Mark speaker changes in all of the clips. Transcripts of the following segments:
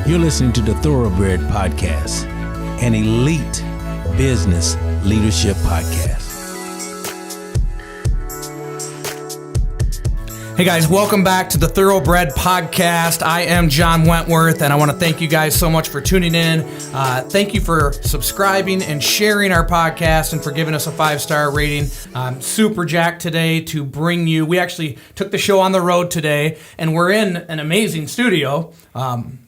Speaker 1: You're listening to the Thoroughbred Podcast, an elite business leadership podcast.
Speaker 2: Hey guys, welcome back to the Thoroughbred Podcast. I am John Wentworth, and I want to thank you guys so much for tuning in. Thank you for subscribing and sharing our podcast and for giving us a 5-star rating. I'm super jacked today to bring you. We actually took the show on the road today, and we're in an amazing studio,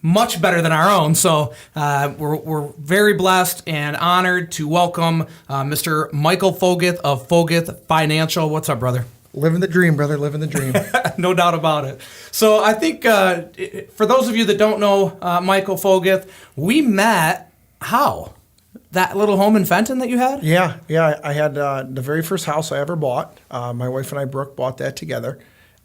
Speaker 2: much better than our own. So we're very blessed and honored to welcome Mr. Michael Foguth of Foguth Financial. What's up, brother?
Speaker 3: Living the dream, brother. Living the dream.
Speaker 2: No doubt about it. So I think for those of you that don't know Michael Foguth, we met how? That little home in Fenton that you had?
Speaker 3: Yeah. I had the very first house I ever bought. My wife and I, Brooke, bought that together.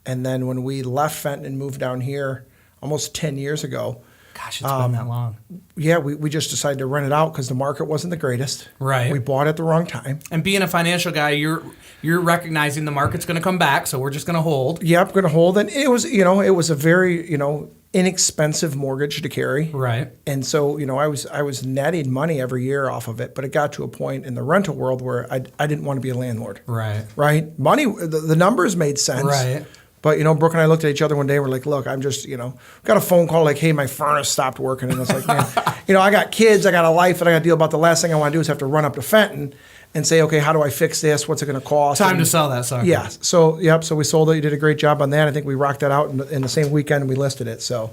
Speaker 3: And then when we left Fenton and moved down here almost 10 years ago.
Speaker 2: Gosh, it's been that long.
Speaker 3: Yeah, we just decided to rent it out because the market wasn't the greatest.
Speaker 2: Right.
Speaker 3: We bought it at the wrong time.
Speaker 2: And being a financial guy, you're recognizing the market's going to come back, so we're just going to hold.
Speaker 3: Yep, going to hold. And it was a very, inexpensive mortgage to carry.
Speaker 2: Right.
Speaker 3: And so, I was netting money every year off of it, but it got to a point in the rental world where I didn't want to be a landlord.
Speaker 2: Right.
Speaker 3: Right? Money, the numbers made sense.
Speaker 2: Right.
Speaker 3: But, Brooke and I looked at each other one day and we're like, look, I'm just, got a phone call like, hey, my furnace stopped working. And it's like, man, I got kids, I got a life that I got to deal about. The last thing I want to do is have to run up to Fenton and say, okay, how do I fix this? What's it going to cost?
Speaker 2: Time to sell that sucker.
Speaker 3: Yeah. So, so we sold it. You did a great job on that. I think we rocked that out in the same weekend and we listed it. So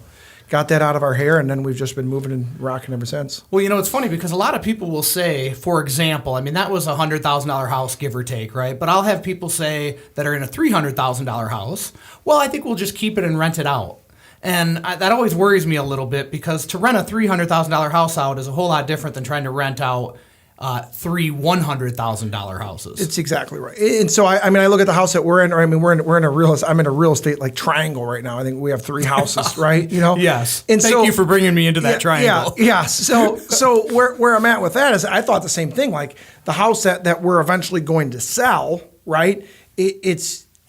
Speaker 3: got that out of our hair, and then we've just been moving and rocking ever since.
Speaker 2: Well, it's funny because a lot of people will say, for example, that was a $100,000 house, give or take, right? But I'll have people say that are in a $300,000 house, well, I think we'll just keep it and rent it out. And that always worries me a little bit because to rent a $300,000 house out is a whole lot different than trying to rent out three $100,000 houses.
Speaker 3: It's exactly right. And so I look at the house that we're in. Or I'm in a real estate like triangle right now. I think we have 3 houses, right?
Speaker 2: Yes.
Speaker 3: And
Speaker 2: Thank you for bringing me into that triangle.
Speaker 3: Yeah. So where I'm at with that is I thought the same thing. Like the house that we're eventually going to sell, right?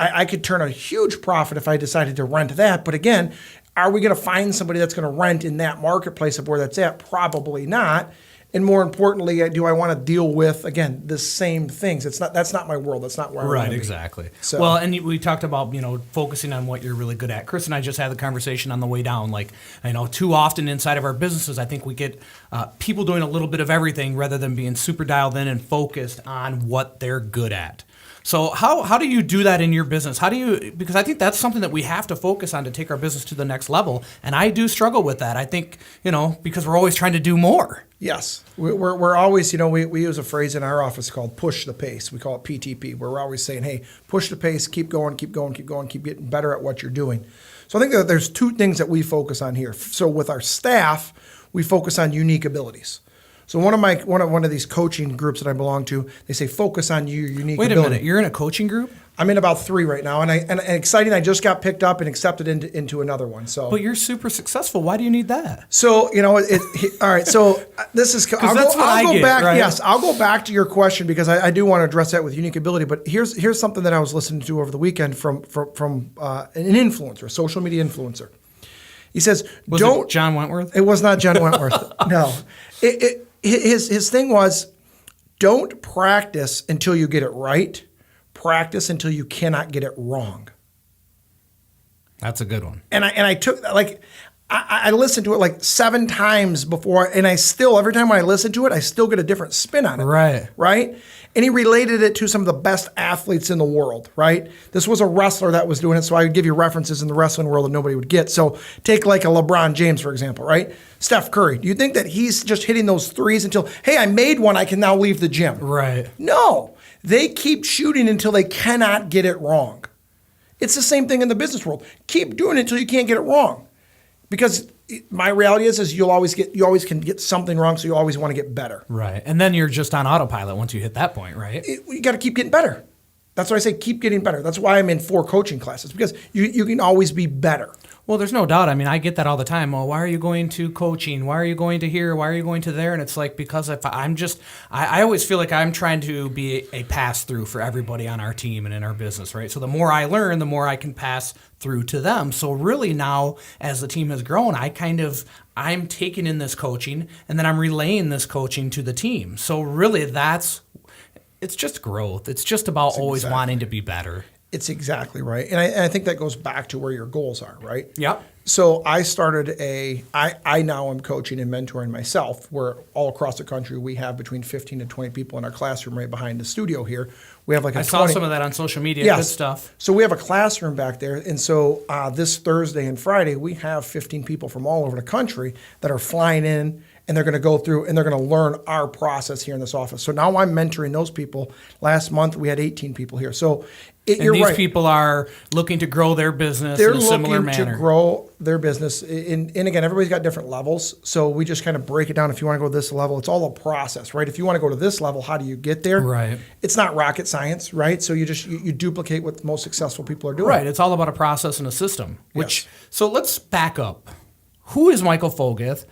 Speaker 3: I could turn a huge profit if I decided to rent that. But again, are we going to find somebody that's going to rent in that marketplace of where that's at? Probably not. And more importantly, do I want to deal with, again, the same things? That's not my world. That's not where I want to be.
Speaker 2: Right, exactly. So. Well, and we talked about, focusing on what you're really good at. Chris and I just had the conversation on the way down. Like, too often inside of our businesses, I think we get people doing a little bit of everything rather than being super dialed in and focused on what they're good at. So how do you do that in your business? Because I think that's something that we have to focus on to take our business to the next level. And I do struggle with that. I think, because we're always trying to do more.
Speaker 3: Yes. We're always, we use a phrase in our office called push the pace. We call it PTP, where we're always saying, hey, push the pace, keep going, keep getting better at what you're doing. So I think that there's 2 things that we focus on here. So with our staff, we focus on unique abilities. So one of these coaching groups that I belong to, they say focus on your unique ability.
Speaker 2: Wait a minute, you're in a coaching group?
Speaker 3: I'm in about 3 right now, and exciting. I just got picked up and accepted into another one. So,
Speaker 2: but you're super successful. Why do you need that?
Speaker 3: So all right. So this is. I'll go back. Right? Yes, I'll go back to your question because I do want to address that with unique ability. But here's something that I was listening to over the weekend from an influencer, a social media influencer. He says,
Speaker 2: Was it John Wentworth?
Speaker 3: It was not John Wentworth. No. His thing was, don't practice until you get it right. Practice until you cannot get it wrong.
Speaker 2: That's a good one.
Speaker 3: And I took I listened to it 7 times before, and every time when I listen to it, I still get a different spin on it.
Speaker 2: Right.
Speaker 3: Right? And he related it to some of the best athletes in the world, right? This was a wrestler that was doing it, so I would give you references in the wrestling world that nobody would get. So take like a LeBron James, for example, right? Steph Curry. Do you think that he's just hitting those threes until, hey, I made one, I can now leave the gym?
Speaker 2: Right.
Speaker 3: No. They keep shooting until they cannot get it wrong. It's the same thing in the business world. Keep doing it until you can't get it wrong. Because my reality is you always can get something wrong, so you always want to get better.
Speaker 2: Right. And then you're just on autopilot once you hit that point, right?
Speaker 3: You got to keep getting better. That's why I say keep getting better. That's why I'm in 4 coaching classes, because you can always be better.
Speaker 2: Well, there's no doubt. I mean, I get that all the time. Well, why are you going to coaching? Why are you going to here? Why are you going to there? And it's like, because if I always feel like I'm trying to be a pass-through for everybody on our team and in our business, right? So the more I learn, the more I can pass through to them. So really now, as the team has grown, I'm taking in this coaching, and then I'm relaying this coaching to the team. So really it's just growth. It's just about always wanting to be better.
Speaker 3: It's exactly right. And I think that goes back to where your goals are, right?
Speaker 2: Yep.
Speaker 3: So I started I now am coaching and mentoring myself, where all across the country we have between 15 and 20 people in our classroom right behind the studio here. We have like
Speaker 2: I saw some of that on social media.
Speaker 3: Yes.
Speaker 2: Good stuff.
Speaker 3: So we have a classroom back there. And so this Thursday and Friday, we have 15 people from all over the country that are flying in, and they're going to go through and they're going to learn our process here in this office. So now I'm mentoring those people. Last month, we had 18 people here. So you're
Speaker 2: these
Speaker 3: right.
Speaker 2: people are looking to grow their business in a similar manner.
Speaker 3: They're looking to grow their business. And again, everybody's got different levels. So we just kind of break it down. If you want to go to this level, it's all a process, right? If you want to go to this level, how do you get there?
Speaker 2: Right.
Speaker 3: It's not rocket science, right? So you duplicate what most successful people are doing.
Speaker 2: Right. It's all about a process and a system.
Speaker 3: Yes.
Speaker 2: So let's back up. Who is Michael Foguth?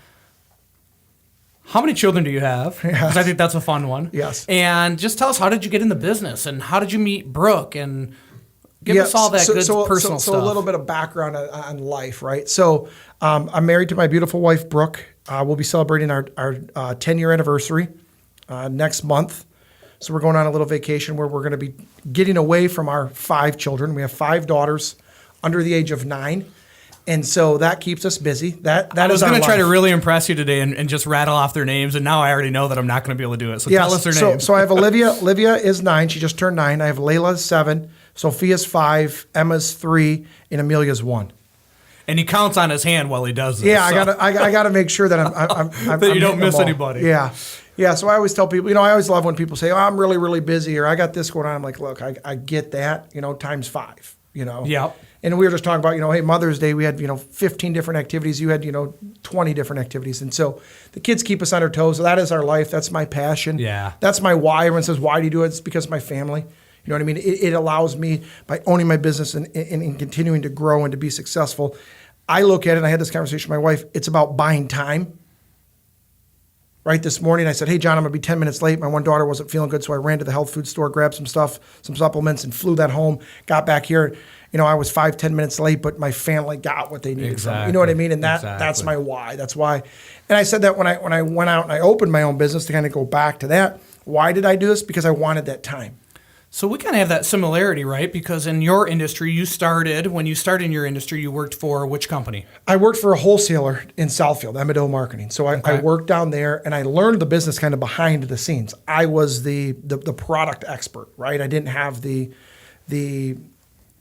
Speaker 2: How many children do you have? Because I think that's a fun one.
Speaker 3: Yes.
Speaker 2: And just tell us, how did you get in the business, and how did you meet Brooke, and give us all that personal stuff.
Speaker 3: So a little bit of background on life, right? So I'm married to my beautiful wife, Brooke. We'll be celebrating our 10-year anniversary next month. So we're going on a little vacation where we're going to be getting away from our 5 children. We have 5 daughters under the age of 9. And so that keeps us busy. I was
Speaker 2: going to try to really impress you today and just rattle off their names, and now I already know that I'm not going to be able to do it. So tell us their names.
Speaker 3: So I have Olivia. Olivia is 9. She just turned 9. I have Layla 7. Sophia's 5. Emma's 3. And Amelia's 1.
Speaker 2: And he counts on his hand while he does this.
Speaker 3: Yeah, so. I gotta make sure that I'm
Speaker 2: that you don't miss anybody.
Speaker 3: Yeah. Yeah, so I always tell people, I always love when people say, I'm really, really busy, or I got this going on. I'm like, look, I get that, times 5,
Speaker 2: Yep.
Speaker 3: And we were just talking about, hey, Mother's Day, we had, 15 different activities. You had, 20 different activities. And so the kids keep us on our toes. So that is our life. That's my passion.
Speaker 2: Yeah.
Speaker 3: That's my why. Everyone says, why do you do it? It's because of my family. You know what I mean? It allows me, by owning my business and continuing to grow and to be successful, I look at it, and I had this conversation with my wife, it's about buying time. Right, this morning I said, hey, John, I'm going to be 10 minutes late. My one daughter wasn't feeling good, so I ran to the health food store, grabbed some stuff, some supplements, and flew that home. Got back here. I was 5-10 minutes late, but my family got what they needed from me. You know what I mean? And that's my why. That's why. And I said that when I went out and I opened my own business, to kind of go back to that. Why did I do this? Because I wanted that time.
Speaker 2: So we kind of have that similarity, right? Because in your industry, when you started in your industry, you worked for which company?
Speaker 3: I worked for a wholesaler in Southfield, M&O Marketing. So I worked down there, and I learned the business kind of behind the scenes. I was the product expert, right? I didn't have the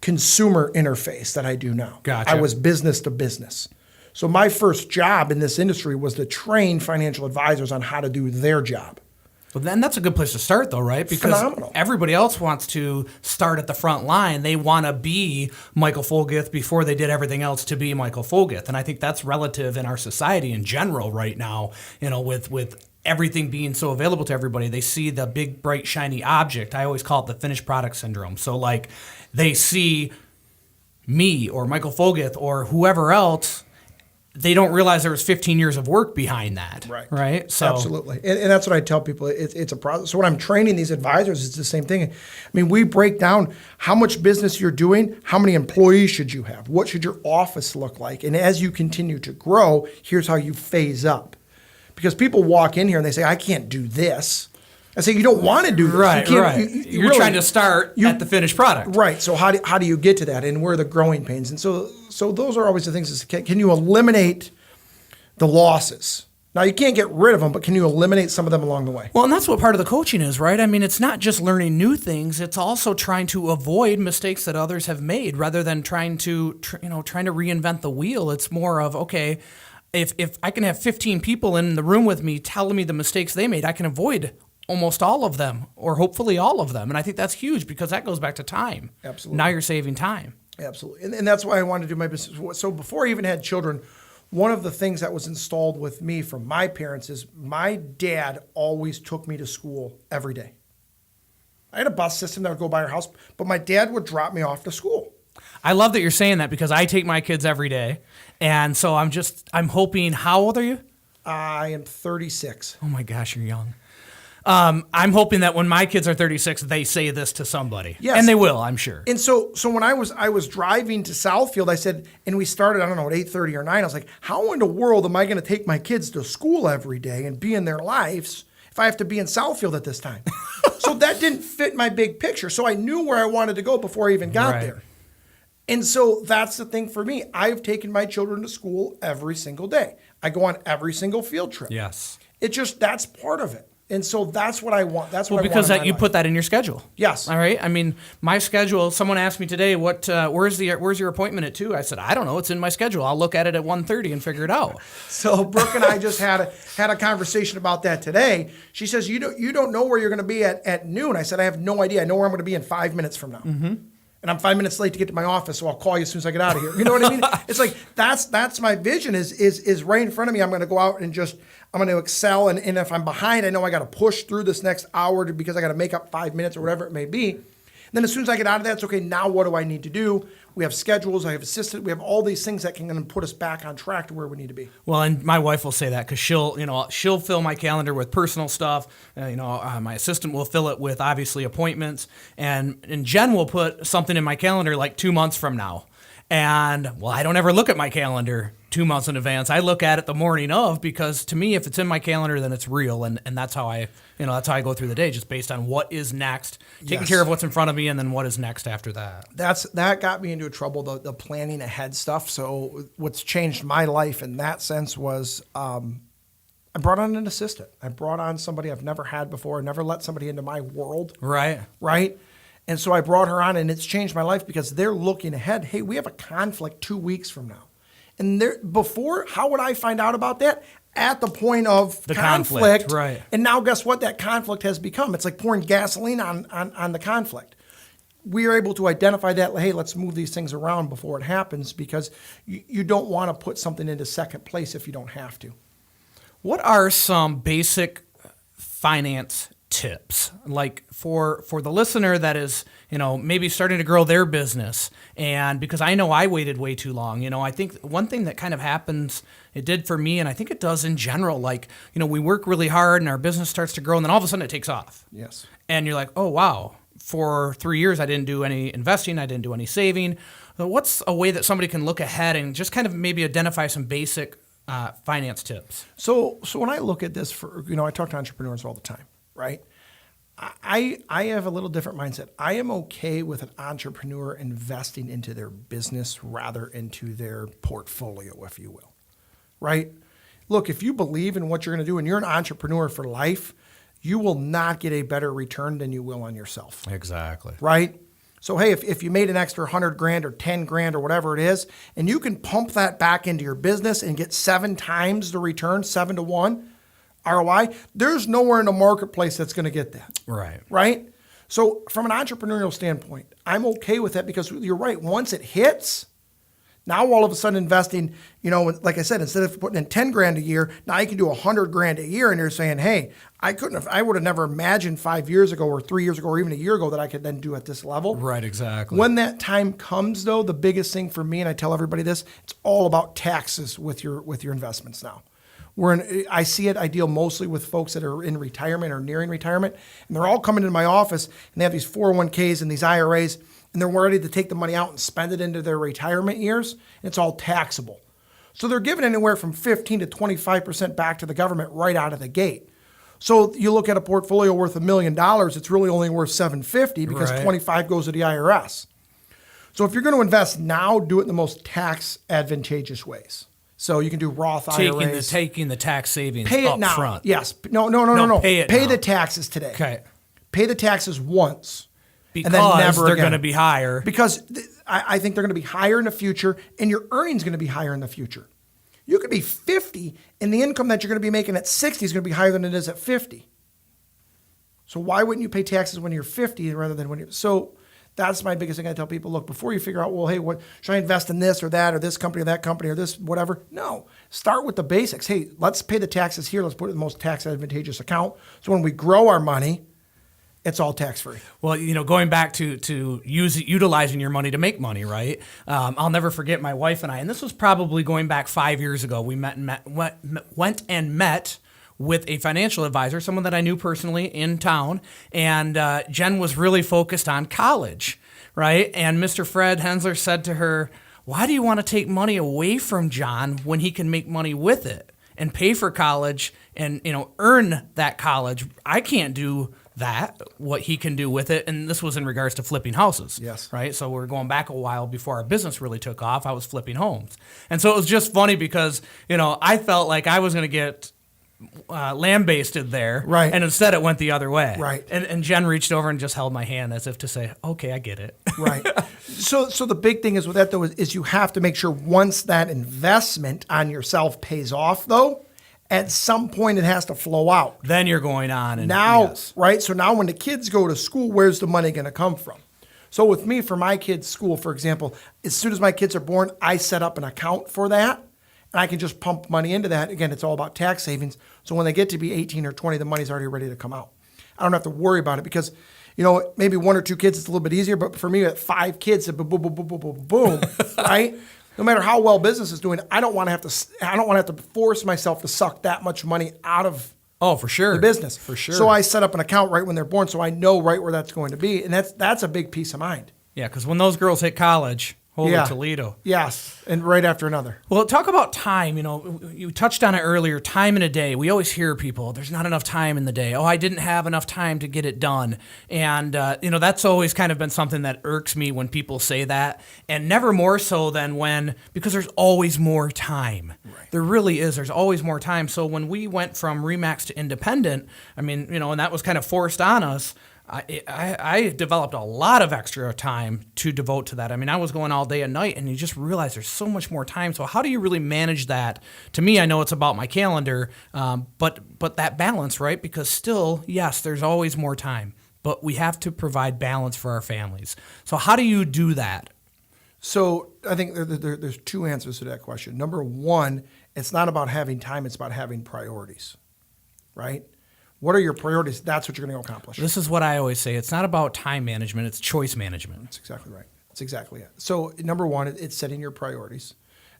Speaker 3: consumer interface that I do now.
Speaker 2: Gotcha.
Speaker 3: I was business to business. So my first job in this industry was to train financial advisors on how to do their job.
Speaker 2: Well, then that's a good place to start, though, right? Because
Speaker 3: phenomenal.
Speaker 2: Everybody else wants to start at the front line. They want to be Michael Foguth before they did everything else to be Michael Foguth. And I think that's relative in our society in general right now, with everything being so available to everybody. They see the big, bright, shiny object. I always call it the finished product syndrome. So, they see me or Michael Foguth or whoever else, they don't realize there was 15 years of work behind that. Right. So
Speaker 3: absolutely. And that's what I tell people. It's a process. So when I'm training these advisors, it's the same thing. I mean, we break down how much business you're doing, how many employees should you have, what should your office look like? And as you continue to grow, here's how you phase up. Because people walk in here and they say, I can't do this. I say, you don't want to do this.
Speaker 2: Right, You're really trying to start at the finished product.
Speaker 3: Right. So how do you get to that? And where are the growing pains? And so those are always the things. Can you eliminate the losses? Now, you can't get rid of them, but can you eliminate some of them along the way?
Speaker 2: Well, and that's what part of the coaching is, right? I mean, it's not just learning new things. It's also trying to avoid mistakes that others have made rather than trying to reinvent the wheel. It's more of, okay, if I can have 15 people in the room with me telling me the mistakes they made, I can avoid almost all of them, or hopefully all of them. And I think that's huge because that goes back to time.
Speaker 3: Absolutely.
Speaker 2: Now you're saving time.
Speaker 3: Absolutely. And that's why I wanted to do my business. So before I even had children, one of the things that was installed with me from my parents is my dad always took me to school every day. I had a bus system that would go by our house, but my dad would drop me off to school.
Speaker 2: I love that you're saying that because I take my kids every day. And so I'm hoping, how old are you?
Speaker 3: I am 36.
Speaker 2: Oh my gosh, you're young. I'm hoping that when my kids are 36, they say this to somebody.
Speaker 3: Yes.
Speaker 2: And they will, I'm sure.
Speaker 3: And so when I was driving to Southfield, I said, and we started, I don't know, at 8:30 or 9. I was like, how in the world am I going to take my kids to school every day and be in their lives if I have to be in Southfield at this time? So that didn't fit my big picture. So I knew where I wanted to go before I even got there. And so that's the thing for me. I've taken my children to school every single day. I go on every single field trip.
Speaker 2: Yes.
Speaker 3: That's part of it. And so that's what I want. That's what I want.
Speaker 2: Because you put that in your schedule.
Speaker 3: Yes.
Speaker 2: All right. I mean, my schedule, someone asked me today, where's your appointment at 2? I said, I don't know. It's in my schedule. I'll look at it at 1:30 and figure it out.
Speaker 3: So Brooke and I just had a conversation about that today. She says, you don't know where you're going to be at noon. I said, I have no idea. I know where I'm going to be in 5 minutes from now. Mm-hmm. And I'm 5 minutes late to get to my office, so I'll call you as soon as I get out of here. You know what I mean? It's like that's my vision is right in front of me. I'm going to go out and I'm going to excel. And if I'm behind, I know I got to push through this next hour because I got to make up 5 minutes or whatever it may be. And then as soon as I get out of that, it's okay. Now what do I need to do? We have schedules. I have assistant. We have all these things that can then put us back on track to where we need to be.
Speaker 2: Well, and my wife will say that because she'll fill my calendar with personal stuff. My assistant will fill it with obviously appointments, and Jen will put something in my calendar like 2 months from now. And well, I don't ever look at my calendar 2 months in advance. I look at it the morning of, because to me, if it's in my calendar, then it's real, and that's how I go through the day, just based on what is next, taking care of what's in front of me, and then what is next after that.
Speaker 3: That got me into trouble, the planning ahead stuff. So what's changed my life in that sense was I brought on an assistant. I brought on somebody I've never had before. I never let somebody into my world.
Speaker 2: Right.
Speaker 3: And so I brought her on, and it's changed my life because they're looking ahead. Hey, we have a conflict 2 weeks from now. And before, how would I find out about that? At the point of
Speaker 2: the
Speaker 3: conflict.
Speaker 2: Right.
Speaker 3: And now guess what? That conflict has become. It's like pouring gasoline on the conflict. We are able to identify that, hey, let's move these things around before it happens, because you don't want to put something into second place if you don't have to.
Speaker 2: What are some basic finance tips, like for the listener that is, maybe starting to grow their business? And because I know I waited way too long, I think one thing that kind of happens, it did for me, and I think it does in general, like, we work really hard and our business starts to grow, and then all of a sudden it takes off.
Speaker 3: Yes.
Speaker 2: And you're like, oh, wow, for 3 years I didn't do any investing, I didn't do any saving. So what's a way that somebody can look ahead and just kind of maybe identify some basic finance tips?
Speaker 3: So when I look at this, I talk to entrepreneurs all the time, right? I have a little different mindset. I am okay with an entrepreneur investing into their business rather into their portfolio, if you will, right? Look, if you believe in what you're going to do and you're an entrepreneur for life, you will not get a better return than you will on yourself.
Speaker 2: Exactly.
Speaker 3: Right? So, hey, if you made an extra $100,000 or $10,000 or whatever it is, and you can pump that back into your business and get 7 times the return, 7 to 1 ROI, there's nowhere in the marketplace that's going to get that. Right? So from an entrepreneurial standpoint, I'm okay with that, because you're right. Once it hits, now all of a sudden investing, like I said, instead of putting in $10,000 a year, now you can do $100,000 a year, and you're saying, hey, I would have never imagined 5 years ago or 3 years ago or even a year ago that I could then do at this level.
Speaker 2: Right, exactly.
Speaker 3: When that time comes, though, the biggest thing for me, and I tell everybody this, it's all about taxes with your investments now. I deal mostly with folks that are in retirement or nearing retirement, and they're all coming into my office, and they have these 401ks and these IRAs, and they're ready to take the money out and spend it into their retirement years, and it's all taxable. So they're giving anywhere from 15 to 25% back to the government right out of the gate. So you look at a portfolio worth $1 million, it's really only worth $750 because 25 goes to the IRS. So if you're going to invest now, do it in the most tax advantageous ways. So you can do Roth IRAs.
Speaker 2: Taking the tax savings
Speaker 3: pay it
Speaker 2: up
Speaker 3: now.
Speaker 2: front.
Speaker 3: Yes. No. Pay the taxes today.
Speaker 2: Okay.
Speaker 3: Pay the taxes once.
Speaker 2: Because
Speaker 3: and then never
Speaker 2: they're
Speaker 3: again.
Speaker 2: going to be higher.
Speaker 3: Because I think they're going to be higher in the future, and your earnings going to be higher in the future. You could be 50, and the income that you're going to be making at 60 is going to be higher than it is at 50. So why wouldn't you pay taxes when you're 50 rather than when you're... So that's my biggest thing I tell people. Look, before you figure out, well, hey, what should I invest in this or that or this company or that company or this whatever? No. Start with the basics. Hey, let's pay the taxes here. Let's put it in the most tax advantageous account. So when we grow our money, it's all tax-free.
Speaker 2: Well, going back to utilizing your money to make money, right? I'll never forget my wife and I, and this was probably going back 5 years ago. We went and met with a financial advisor, someone that I knew personally in town, and Jen was really focused on college, right? And Mr. Fred Hensler said to her, "Why do you want to take money away from John when he can make money with it and pay for college and earn that college? I can't do that, what he can do with it." And this was in regards to flipping houses.
Speaker 3: Yes.
Speaker 2: Right. So we're going back a while before our business really took off. I was flipping homes. And so it was just funny because, I felt like I was going to get lambasted there.
Speaker 3: Right.
Speaker 2: And instead it went the other way.
Speaker 3: Right.
Speaker 2: And Jen reached over and just held my hand as if to say, okay, I get it.
Speaker 3: Right. So the big thing is with that, though, is you have to make sure once that investment on yourself pays off, though, at some point it has to flow out.
Speaker 2: Then you're going on. And
Speaker 3: Now,
Speaker 2: yes.
Speaker 3: right? So now when the kids go to school, where's the money going to come from? So with me, for my kids' school, for example, as soon as my kids are born, I set up an account for that, and I can just pump money into that. Again, it's all about tax savings. So when they get to be 18 or 20, the money's already ready to come out. I don't have to worry about it because, maybe 1 or 2 kids, it's a little bit easier. But for me, at 5 kids, boom, boom, boom, boom, boom, boom, boom, right? No matter how well business is doing, I don't want to have to force myself to suck that much money out of
Speaker 2: for sure.
Speaker 3: the business.
Speaker 2: For sure.
Speaker 3: So I set up an account right when they're born, so I know right where that's going to be, and that's a big peace of mind.
Speaker 2: Yeah, because when those girls hit college, holy Toledo.
Speaker 3: Yes, and right after another.
Speaker 2: Well, talk about time. You touched on it earlier, time in a day. We always hear people, there's not enough time in the day. Oh, I didn't have enough time to get it done. And, that's always kind of been something that irks me when people say that. And never more so than because there's always more time. Right. There really is. There's always more time. So when we went from Remax to independent, and that was kind of forced on us, I developed a lot of extra time to devote to that. I was going all day and night, and you just realize there's so much more time. So how do you really manage that? To me, I know it's about my calendar, but that balance, right? Because still, yes, there's always more time, but we have to provide balance for our families. So how do you do that?
Speaker 3: So I think there's 2 answers to that question. Number 1, it's not about having time, it's about having priorities, right? What are your priorities? That's what you're going to accomplish.
Speaker 2: This is what I always say. It's not about time management. It's choice management.
Speaker 3: That's exactly right. That's exactly it. So number 1, it's setting your priorities.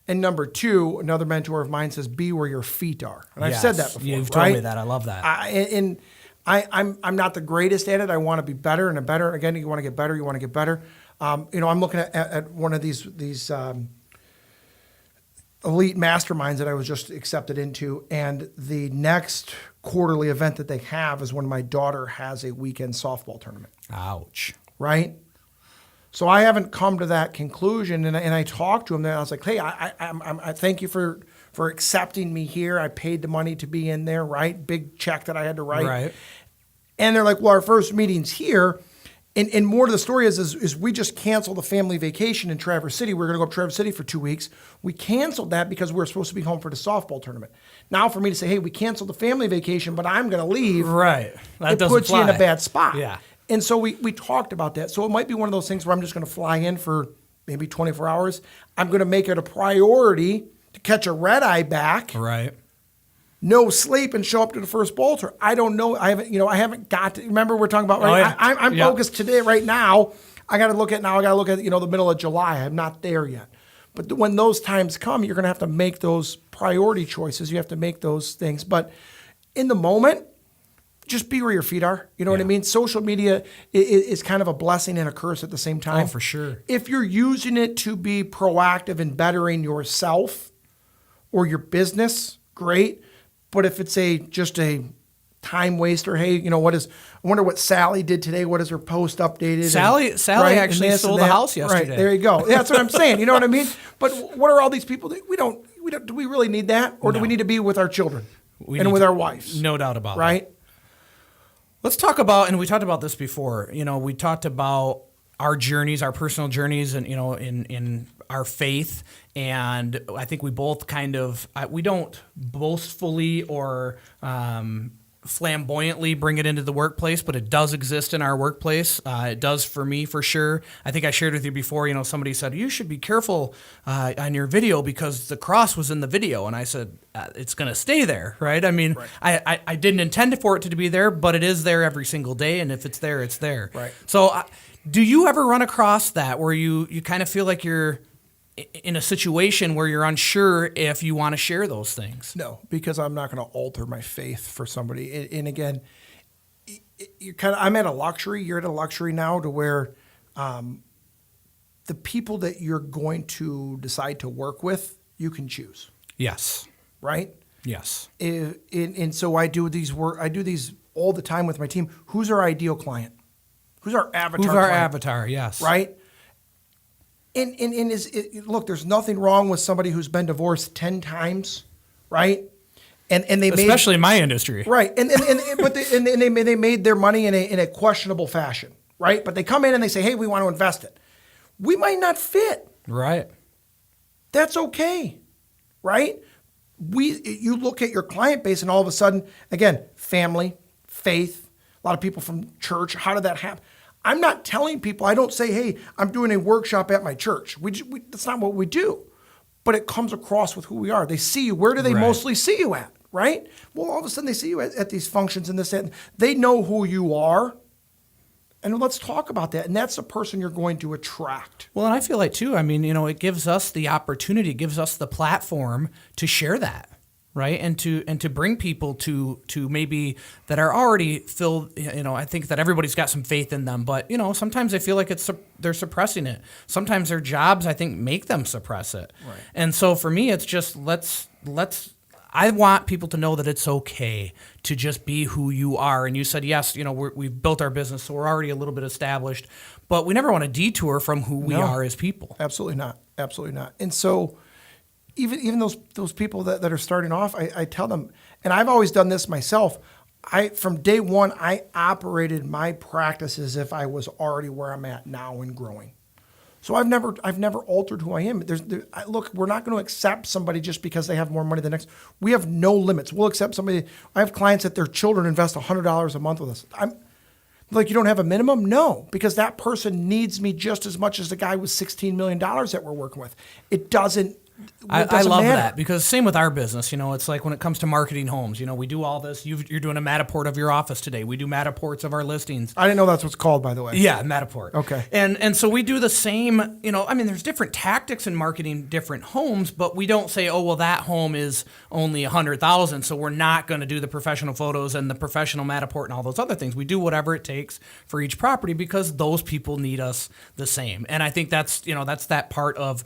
Speaker 3: And number 2, another mentor of mine says, be where your feet are. And I've said that before.
Speaker 2: You've told me that. I love that.
Speaker 3: I'm not the greatest at it. I want to be better and better. Again, you want to get better. You want to get better. I'm looking at one of these elite masterminds that I was just accepted into, and the next quarterly event that they have is when my daughter has a weekend softball tournament.
Speaker 2: Ouch.
Speaker 3: Right? So I haven't come to that conclusion, and I talked to him there. I was like, hey, I thank you for accepting me here. I paid the money to be in there, right? Big check that I had to write.
Speaker 2: Right.
Speaker 3: And they're like, well, our first meeting's here. And more to the story is we just canceled the family vacation in Traverse City. We were going to go up to Traverse City for 2 weeks. We canceled that because we were supposed to be home for the softball tournament. Now for me to say, hey, we canceled the family vacation, but I'm going to leave.
Speaker 2: Right. That doesn't
Speaker 3: puts you in a bad spot.
Speaker 2: Yeah.
Speaker 3: And so we talked about that. So it might be one of those things where I'm just going to fly in for maybe 24 hours. I'm going to make it a priority to catch a red eye back.
Speaker 2: Right.
Speaker 3: No sleep and show up to the first bowl tour. I don't know. I haven't got to. Remember, we're talking about, right?
Speaker 2: Oh, yeah.
Speaker 3: I'm focused today, right now. I got to look at the middle of July. I'm not there yet. But when those times come, you're going to have to make those priority choices. You have to make those things. But in the moment, just be where your feet are. You know what I mean? Social media is kind of a blessing and a curse at the same time.
Speaker 2: Oh, for sure.
Speaker 3: If you're using it to be proactive in bettering yourself or your business, great. But if it's just a time waster, hey, I wonder what Sally did today. What is her post updated?
Speaker 2: Sally
Speaker 3: right?
Speaker 2: actually sold the house yesterday.
Speaker 3: Right, there you go. That's what I'm saying. You know what I mean? But what are all these people that we don't, do we really need that? Or do we need to be with our children and with our wives?
Speaker 2: No doubt about it.
Speaker 3: Right?
Speaker 2: Let's talk about, and we talked about this before, we talked about our journeys, our personal journeys, and, in our faith. And I think we both we don't boastfully or flamboyantly bring it into the workplace, but it does exist in our workplace. It does for me, for sure. I think I shared with you before, somebody said, you should be careful on your video because the cross was in the video. And I said, it's going to stay there, right? I mean, right. I didn't intend for it to be there, but it is there every single day. And if it's there, it's there.
Speaker 3: Right.
Speaker 2: So do you ever run across that where you kind of feel like you're in a situation where you're unsure if you want to share those things?
Speaker 3: No, because I'm not going to alter my faith for somebody. And again, I'm at a luxury. You're at a luxury now to where the people that you're going to decide to work with, you can choose.
Speaker 2: Yes.
Speaker 3: Right?
Speaker 2: Yes.
Speaker 3: And so I do these all the time with my team. Who's our ideal client? Who's our avatar?
Speaker 2: Who's our
Speaker 3: client?
Speaker 2: avatar? Yes.
Speaker 3: Right? Look, there's nothing wrong with somebody who's been divorced 10 times, right? And they
Speaker 2: especially in my industry,
Speaker 3: right? But they made their money in a questionable fashion, right? But they come in and they say, hey, we want to invest it. We might not fit,
Speaker 2: right?
Speaker 3: That's okay, right? You look at your client base and all of a sudden, again, family, faith, a lot of people from church. How did that happen? I'm not telling people, I don't say, hey, I'm doing a workshop at my church. That's not what we do. But it comes across with who we are. They see you. Where do they mostly see you at, right? Well, all of a sudden they see you at these functions and this, and they know who you are. And let's talk about that. And that's the person you're going to attract.
Speaker 2: Well, and I feel like, too, I mean, it gives us the opportunity, it gives us the platform to share that. Right. And to bring people to maybe that are already filled, I think that everybody's got some faith in them, but, sometimes they feel like they're suppressing it. Sometimes their jobs, I think, make them suppress it. Right. And so for me, it's just I want people to know that it's okay to just be who you are. And you said, yes, we've built our business, so we're already a little bit established, but we never want to detour from who we are as people.
Speaker 3: Absolutely not. Absolutely not. And so even those people that are starting off, I tell them, and I've always done this myself. From day one, I operated my practice as if I was already where I'm at now and growing. So I've never altered who I am. Look, we're not going to accept somebody just because they have more money than next. We have no limits. We'll accept somebody. I have clients that their children invest $100 a month with us. I'm like, you don't have a minimum? No, because that person needs me just as much as the guy with $16 million that we're working with. It doesn't.
Speaker 2: I love that because same with our business, it's like when it comes to marketing homes, we do all this. You're doing a Matterport of your office today. We do Matterports of our listings.
Speaker 3: I didn't know that's what's called, by the way.
Speaker 2: Yeah, Matterport.
Speaker 3: Okay.
Speaker 2: And so we do the same, there's different tactics in marketing different homes, but we don't say, oh, well, that home is only $100,000, so we're not going to do the professional photos and the professional Matterport and all those other things. We do whatever it takes for each property because those people need us the same. And I think that's that part of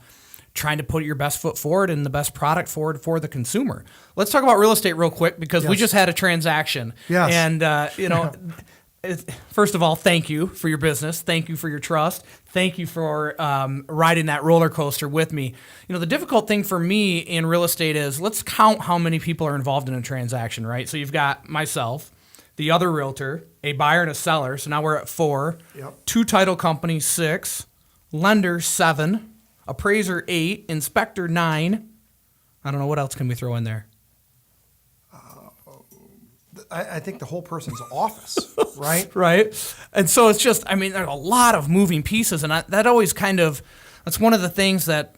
Speaker 2: trying to put your best foot forward and the best product forward for the consumer. Let's talk about real estate real quick because we just had a transaction.
Speaker 3: Yes.
Speaker 2: And, first of all, thank you for your business. Thank you for your trust. Thank you for riding that roller coaster with me. The difficult thing for me in real estate is let's count how many people are involved in a transaction, right? So you've got myself, the other realtor, a buyer and a seller. So now we're at 4, 2 title companies, 6, lender, 7, appraiser 8, inspector 9. I don't know, what else can we throw in there?
Speaker 3: I think the whole person's office, right?
Speaker 2: Right. And so it's just, there's a lot of moving pieces, and that always that's one of the things that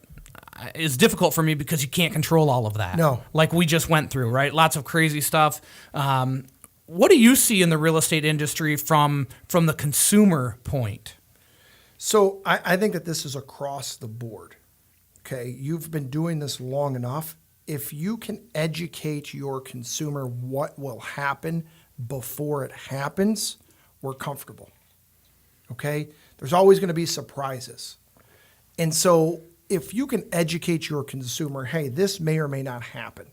Speaker 2: is difficult for me because you can't control all of that.
Speaker 3: No.
Speaker 2: Like we just went through, right? Lots of crazy stuff. What do you see in the real estate industry from the consumer point?
Speaker 3: So I think that this is across the board, okay? You've been doing this long enough. If you can educate your consumer what will happen before it happens, we're comfortable, okay? There's always going to be surprises. And so if you can educate your consumer, hey, this may or may not happen.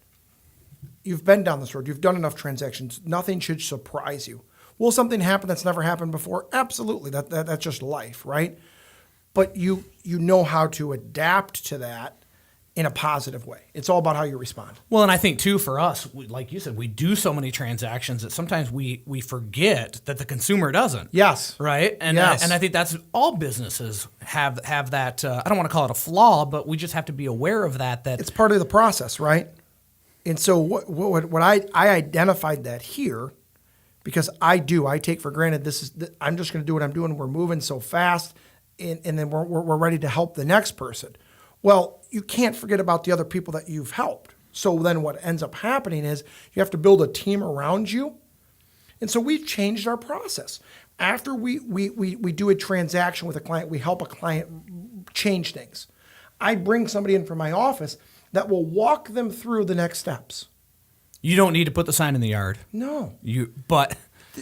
Speaker 3: You've been down this road. You've done enough transactions. Nothing should surprise you. Will something happen that's never happened before? Absolutely. That's just life, right? But you know how to adapt to that in a positive way. It's all about how you respond.
Speaker 2: Well, and I think, too, for us, like you said, we do so many transactions that sometimes we forget that the consumer doesn't.
Speaker 3: Yes.
Speaker 2: Right? And I think that's all businesses have that, I don't want to call it a flaw, but we just have to be aware of that.
Speaker 3: It's part of the process, right? And so what I identified that here, because I take for granted I'm just going to do what I'm doing. We're moving so fast, and then we're ready to help the next person. Well, you can't forget about the other people that you've helped. So then what ends up happening is you have to build a team around you. And so we've changed our process. After we do a transaction with a client, we help a client change things. I bring somebody in from my office that will walk them through the next steps.
Speaker 2: You don't need to put the sign in the yard.
Speaker 3: No.
Speaker 2: But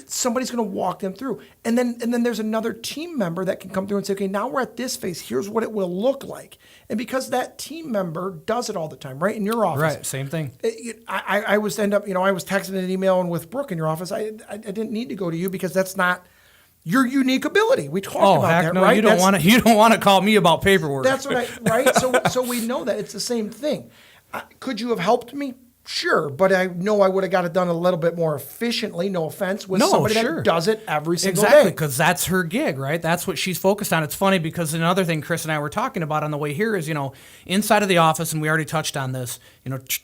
Speaker 3: somebody's going to walk them through. And then there's another team member that can come through and say, okay, now we're at this phase. Here's what it will look like. And because that team member does it all the time, right? In your office.
Speaker 2: Right, same thing.
Speaker 3: I was texting and emailing with Brooke in your office. I didn't need to go to you because that's not your unique ability. We talked about that,
Speaker 2: no,
Speaker 3: right?
Speaker 2: You don't want to call me about paperwork.
Speaker 3: That's right? So we know that it's the same thing. Could you have helped me? Sure, but I know I would have got it done a little bit more efficiently, no offense, with somebody that does it every single day.
Speaker 2: Exactly, because that's her gig, right? That's what she's focused on. It's funny because another thing Chris and I were talking about on the way here is, inside of the office, and we already touched on this,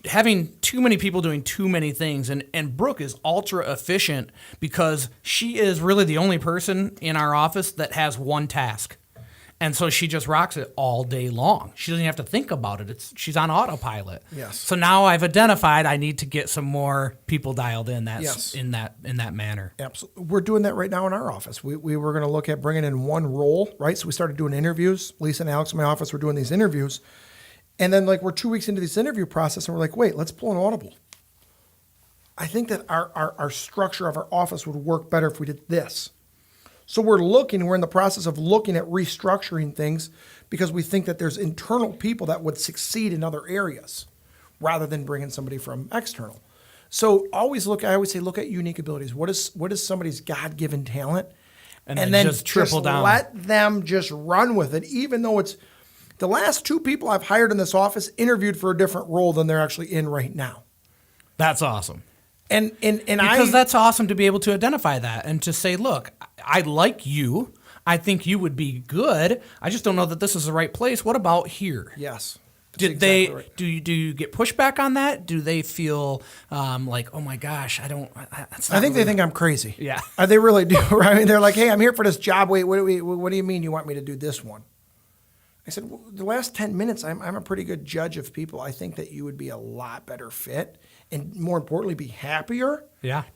Speaker 2: having too many people doing too many things. And Brooke is ultra efficient because she is really the only person in our office that has one task. And so she just rocks it all day long. She doesn't have to think about it. She's on autopilot.
Speaker 3: Yes.
Speaker 2: So now I've identified I need to get some more people dialed in. In that manner.
Speaker 3: Absolutely. We're doing that right now in our office. We were going to look at bringing in one role, right? So we started doing interviews. Lisa and Alex in my office were doing these interviews. And then we're 2 weeks into this interview process and we're like, wait, let's pull an audible. I think that our structure of our office would work better if we did this. So we're in the process of looking at restructuring things because we think that there's internal people that would succeed in other areas rather than bringing somebody from external. So I always look at unique abilities. What is somebody's God-given talent? And then just triple down. Let them just run with it, even though it's the last 2 people I've hired in this office interviewed for a different role than they're actually in right now.
Speaker 2: That's awesome.
Speaker 3: Because
Speaker 2: that's awesome to be able to identify that and to say, look, I like you. I think you would be good. I just don't know that this is the right place. What about here?
Speaker 3: Yes.
Speaker 2: Right. Do you get pushback on that? Do they feel like, oh my gosh, I think
Speaker 3: they think I'm crazy.
Speaker 2: Yeah.
Speaker 3: They really do. Right? I mean, they're like, hey, I'm here for this job. Wait, what do you mean you want me to do this one? I said, well, the last 10 minutes, I'm a pretty good judge of people. I think that you would be a lot better fit and more importantly, be happier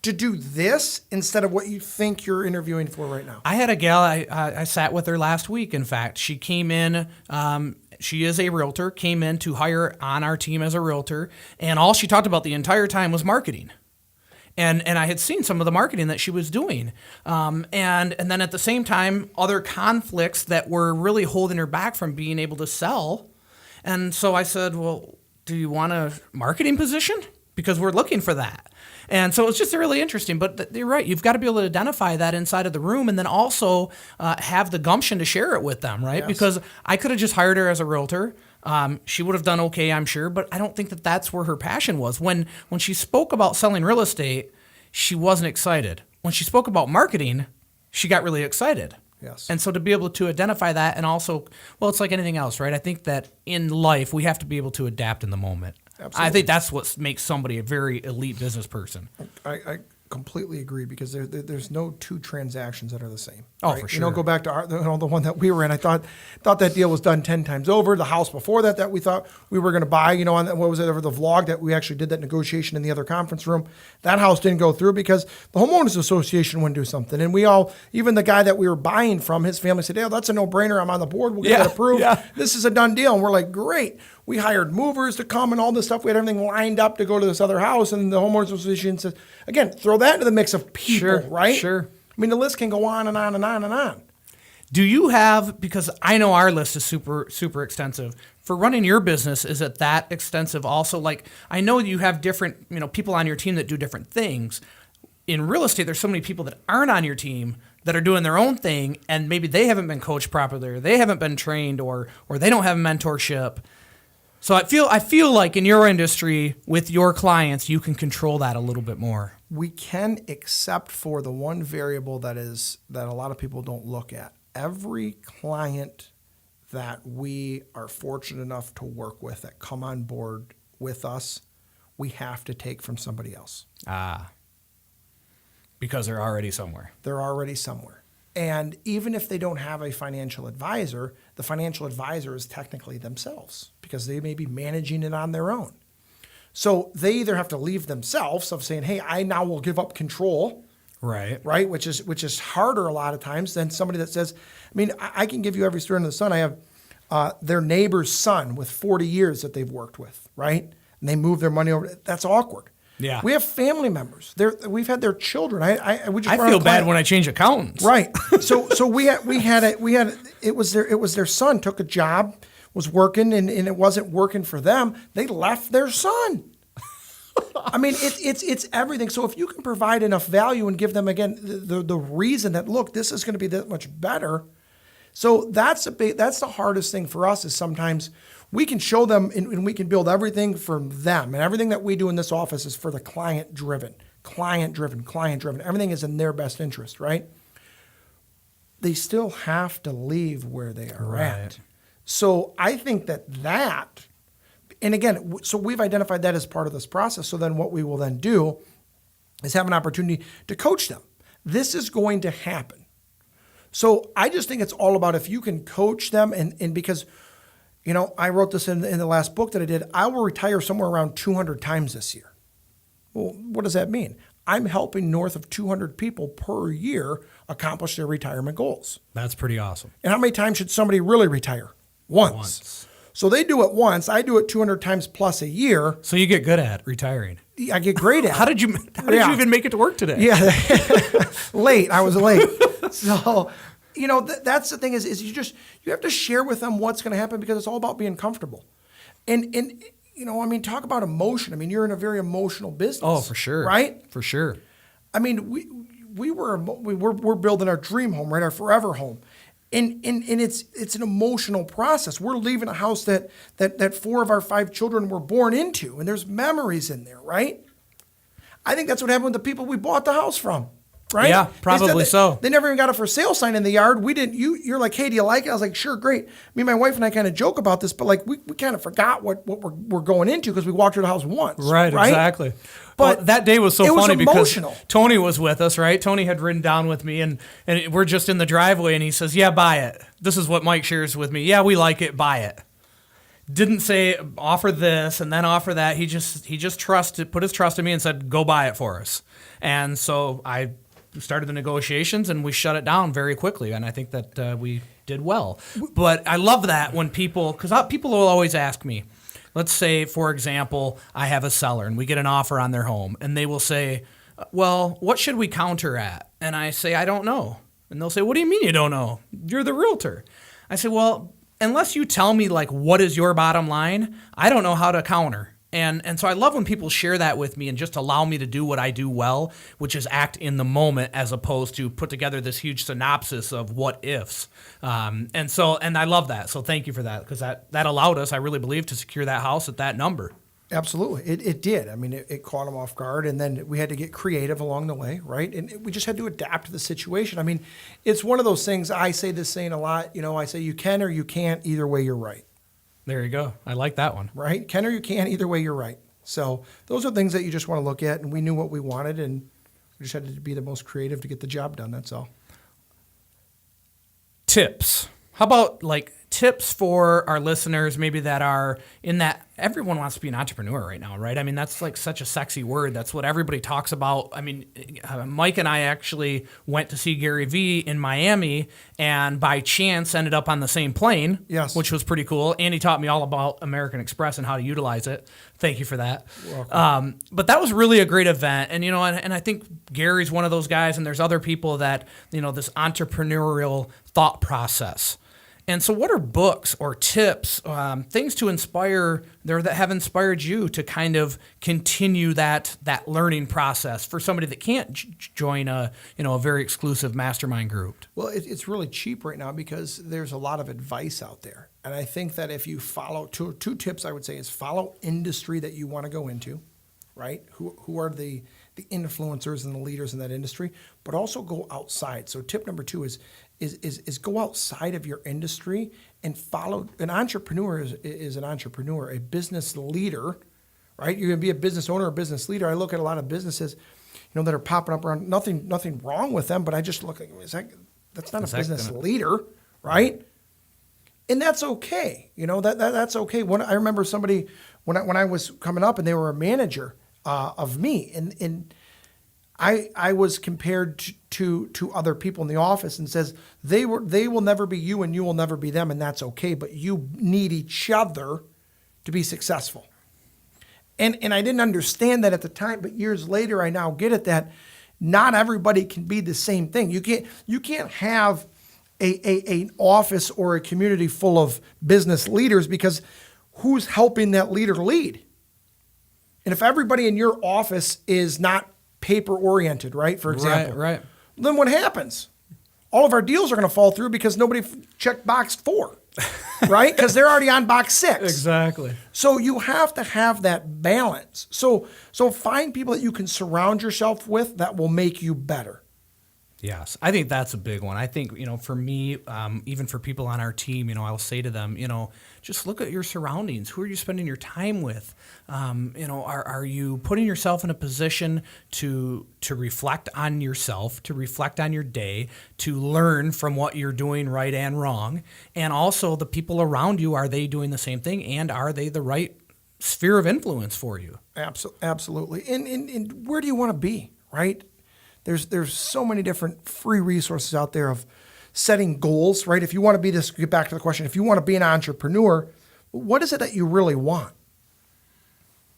Speaker 3: to do this instead of what you think you're interviewing for right now.
Speaker 2: I had a gal, I sat with her last week, in fact. She came in, she is a realtor, came in to hire on our team as a realtor, and all she talked about the entire time was marketing. And I had seen some of the marketing that she was doing. And then at the same time, other conflicts that were really holding her back from being able to sell. And so I said, well, do you want a marketing position? Because we're looking for that. And so it's just really interesting. But you're right. You've got to be able to identify that inside of the room and then also have the gumption to share it with them, right?
Speaker 3: Yes.
Speaker 2: Because I could have just hired her as a realtor. She would have done okay, I'm sure. But I don't think that that's where her passion was. When she spoke about selling real estate, she wasn't excited. When she spoke about marketing, she got really excited.
Speaker 3: Yes.
Speaker 2: And so to be able to identify that and also, well, it's like anything else, right? I think that in life, we have to be able to adapt in the moment.
Speaker 3: Absolutely.
Speaker 2: I think that's what makes somebody a very elite business person.
Speaker 3: I completely agree because there's no 2 transactions that are the same.
Speaker 2: Oh,
Speaker 3: right?
Speaker 2: for sure.
Speaker 3: Go back to the one that we were in. I thought that deal was done 10 times over. The house before that we thought we were going to buy, on what was it, over the vlog that we actually did that negotiation in the other conference room. That house didn't go through because the homeowners association wouldn't do something. And we all, even the guy that we were buying from, his family said, "Oh, that's a no-brainer. I'm on the board. We'll get that approved.
Speaker 2: Yeah.
Speaker 3: This is a done deal." And we're like, great. We hired movers to come and all this stuff. We had everything lined up to go to this other house. And the homeowners association says, again, throw that into the mix of people, right?
Speaker 2: Sure.
Speaker 3: I mean, the list can go on and on and on and on.
Speaker 2: Do you have, because I know our list is super, super extensive. For running your business, is it that extensive also? Like, I know you have different, people on your team that do different things. In real estate, there's so many people that aren't on your team that are doing their own thing, and maybe they haven't been coached properly, or they haven't been trained, or they don't have mentorship. So I feel like in your industry, with your clients, you can control that a little bit more.
Speaker 3: We can, except for the one variable that a lot of people don't look at. Every client that we are fortunate enough to work with that come on board with us, we have to take from somebody else.
Speaker 2: Because they're already somewhere.
Speaker 3: They're already somewhere. And even if they don't have a financial advisor, the financial advisor is technically themselves because they may be managing it on their own. So they either have to leave themselves of saying, hey, I now will give up control.
Speaker 2: Right.
Speaker 3: Which is harder a lot of times than somebody that says, I mean, I can give you every story under the sun. I have their neighbor's son with 40 years that they've worked with, right? And they move their money over. That's awkward.
Speaker 2: Yeah.
Speaker 3: We have family members. We've had their children. I
Speaker 2: feel bad when I change accountants.
Speaker 3: Right. So we had it was their son took a job, was working, and it wasn't working for them. They left their son. I mean, it's everything. So if you can provide enough value and give them, again, the reason that, look, this is going to be that much better. So that's the hardest thing for us is sometimes we can show them and we can build everything for them. And everything that we do in this office is for the client driven. Everything is in their best interest, right? They still have to leave where they are at. So I think that, and again, so we've identified that as part of this process. So then what we will then do is have an opportunity to coach them. This is going to happen. So I just think it's all about if you can coach them and because, you know, I wrote this in the last book that I did, I will retire somewhere around 200 times this year. Well, what does that mean? I'm helping north of 200 people per year accomplish their retirement goals.
Speaker 2: That's pretty awesome.
Speaker 3: And how many times should somebody really retire? Once. So they do it once. I do it 200 times plus a year.
Speaker 2: So you get good at retiring.
Speaker 3: I get great at it.
Speaker 2: How did you even make it to work today?
Speaker 3: Yeah. Late. I was late. So, you know, that's the thing is you have to share with them what's going to happen because it's all about being comfortable. And you know, I mean, talk about emotion. I mean, you're in a very emotional business.
Speaker 2: Oh, for sure.
Speaker 3: Right?
Speaker 2: For sure. I
Speaker 3: mean, we're building our dream home, right? Our forever home. And it's an emotional process. We're leaving a house that 4 of our 5 children were born into, and there's memories in there, right? I think that's what happened with the people we bought the house from, right?
Speaker 2: Yeah, probably so.
Speaker 3: They never even got a for sale sign in the yard. We didn't. You're like, hey, do you like it? I was like, sure, great. Me and my wife and I kind of joke about this, but like we kind of forgot what we're going into because we walked through the house once.
Speaker 2: Right? Exactly.
Speaker 3: But
Speaker 2: that day was so funny because
Speaker 3: emotional.
Speaker 2: Tony was with us, right? Tony had ridden down with me, and we're just in the driveway, and he says, yeah, buy it. This is what Mike shares with me. Yeah, we like it. Buy it. Didn't say offer this and then offer that. He just put his trust in me and said, go buy it for us. And so I started the negotiations, and we shut it down very quickly, and I think that we did well. But I love that when people will always ask me, let's say, for example, I have a seller and we get an offer on their home and they will say, well, what should we counter at? And I say, I don't know. And they'll say, what do you mean you don't know? You're the realtor. I say, well, unless you tell me like what is your bottom line, I don't know how to counter. And so I love when people share that with me and just allow me to do what I do well, which is act in the moment as opposed to put together this huge synopsis of what ifs. And I love that. So thank you for that because that allowed us, I really believe, to secure that house at that number.
Speaker 3: Absolutely. It did. I mean, it caught them off guard, and then we had to get creative along the way, right? And we just had to adapt to the situation. I mean, it's one of those things, I say this saying a lot, you know, I say you can or you can't, either way you're right.
Speaker 2: There you go. I like that one.
Speaker 3: Right? Can or you can't, either way you're right. So those are things that you just want to look at, and we knew what we wanted, and we just had to be the most creative to get the job done, that's all.
Speaker 2: Tips. How about like tips for our listeners maybe that are in that, everyone wants to be an entrepreneur right now, right? I mean, that's like such a sexy word. That's what everybody talks about. I mean, Mike and I actually went to see Gary Vee in Miami and by chance ended up on the same plane,
Speaker 3: yes,
Speaker 2: which was pretty cool. And he taught me all about American Express and how to utilize it. Thank you for that.
Speaker 3: You're welcome.
Speaker 2: But that was really a great event. And, you know, and I think Gary's one of those guys, and there's other people that, you know, this entrepreneurial thought process. And so what are books or tips, things to inspire that have inspired you to kind of continue that learning process for somebody that can't join a very exclusive mastermind group?
Speaker 3: Well, it's really cheap right now because there's a lot of advice out there. And I think that if you follow two tips, I would say is follow industry that you want to go into, right? Who are the influencers and the leaders in that industry, but also go outside. So tip number 2 is go outside of your industry and follow. An entrepreneur is an entrepreneur, a business leader, right? You're going to be a business owner or business leader. I look at a lot of businesses, that are popping up around. Nothing wrong with them, but I just look like, that's not a business leader, right? And that's okay. That's okay. I remember somebody when I was coming up and they were a manager of me, and I was compared to other people in the office and says they will never be you and you will never be them, and that's okay. But you need each other to be successful. And I didn't understand that at the time, but years later I now get it that not everybody can be the same thing. You can't have an office or a community full of business leaders, because who's helping that leader lead? And if everybody in your office is not paper oriented, right? For example,
Speaker 2: right.
Speaker 3: Then what happens? All of our deals are going to fall through because nobody checked box 4, right? Because they're already on box 6.
Speaker 2: Exactly.
Speaker 3: So you have to have that balance. So find people that you can surround yourself with that will make you better.
Speaker 2: Yes, I think that's a big one. I think, for me, even for people on our team, I'll say to them, just look at your surroundings. Who are you spending your time with? Are you putting yourself in a position to reflect on yourself, to reflect on your day, to learn from what you're doing right and wrong? And also the people around you, are they doing the same thing? And are they the right sphere of influence for you?
Speaker 3: Absolutely. And where do you want to be, right? There's so many different free resources out there of setting goals, right? If you want to be this, get back to the question, if you want to be an entrepreneur, what is it that you really want?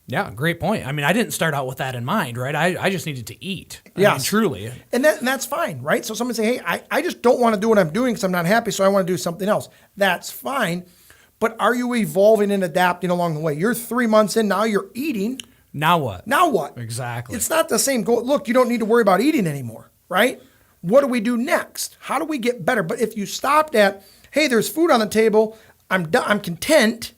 Speaker 2: Yeah, great point. I mean, I didn't start out with that in mind, right? I just needed to eat.
Speaker 3: Yes.
Speaker 2: I mean, truly.
Speaker 3: And that's fine, right? So someone say, hey, I just don't want to do what I'm doing because I'm not happy, so I want to do something else. That's fine. But are you evolving and adapting along the way? You're 3 months in, now you're eating.
Speaker 2: Now what?
Speaker 3: Now what?
Speaker 2: Exactly.
Speaker 3: It's not the same goal. Look, you don't need to worry about eating anymore, right? What do we do next? How do we get better? But if you stopped at, hey, there's food on the table, I'm content.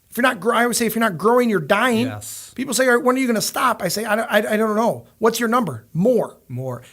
Speaker 3: If you're not, I would say if you're not growing, you're dying.
Speaker 2: Yes.
Speaker 3: People say, all right, when are you going to stop? I say, I don't know. What's your number? More.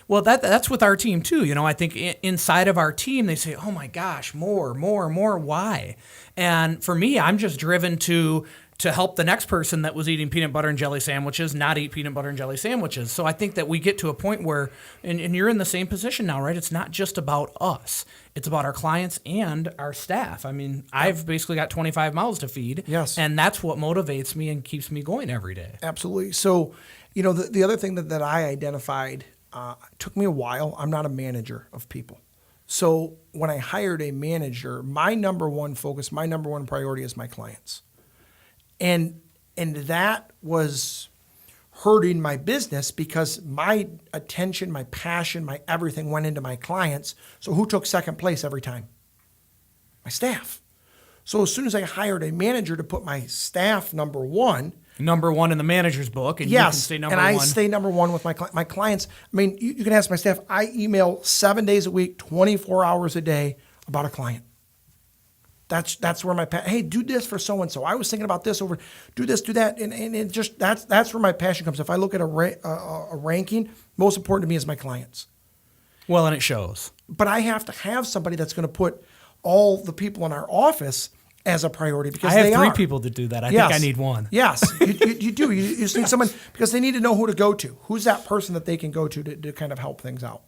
Speaker 2: Well, that's with our team too. I think inside of our team, they say, oh my gosh, more. Why? And for me, I'm just driven to help the next person that was eating peanut butter and jelly sandwiches not eat peanut butter and jelly sandwiches. So I think that we get to a point where, and you're in the same position now, right? It's not just about us. It's about our clients and our staff. I mean, I've basically got 25 mouths to feed.
Speaker 3: Yes.
Speaker 2: And that's what motivates me and keeps me going every day.
Speaker 3: Absolutely. So, the other thing that I identified, took me a while. I'm not a manager of people. So when I hired a manager, my number one focus, my number one priority is my clients. And that was hurting my business because my attention, my passion, my everything went into my clients. So who took second place every time? My staff. So as soon as I hired a manager to put my staff number one
Speaker 2: in the manager's book, and
Speaker 3: yes,
Speaker 2: you can stay number one.
Speaker 3: And I stay number one with my clients. I mean, you can ask my staff. I email 7 days a week, 24 hours a day about a client. That's where my hey, do this for so and so. I was thinking about this over. Do this, do that, and it just that's where my passion comes. If I look at a ranking, most important to me is my clients.
Speaker 2: Well, and it shows.
Speaker 3: But I have to have somebody that's going to put all the people in our office as a priority because
Speaker 2: I have 3 people to do that. I think I need one.
Speaker 3: Yes, you do. You just need someone because they need to know who to go to. Who's that person that they can go to kind of help things out?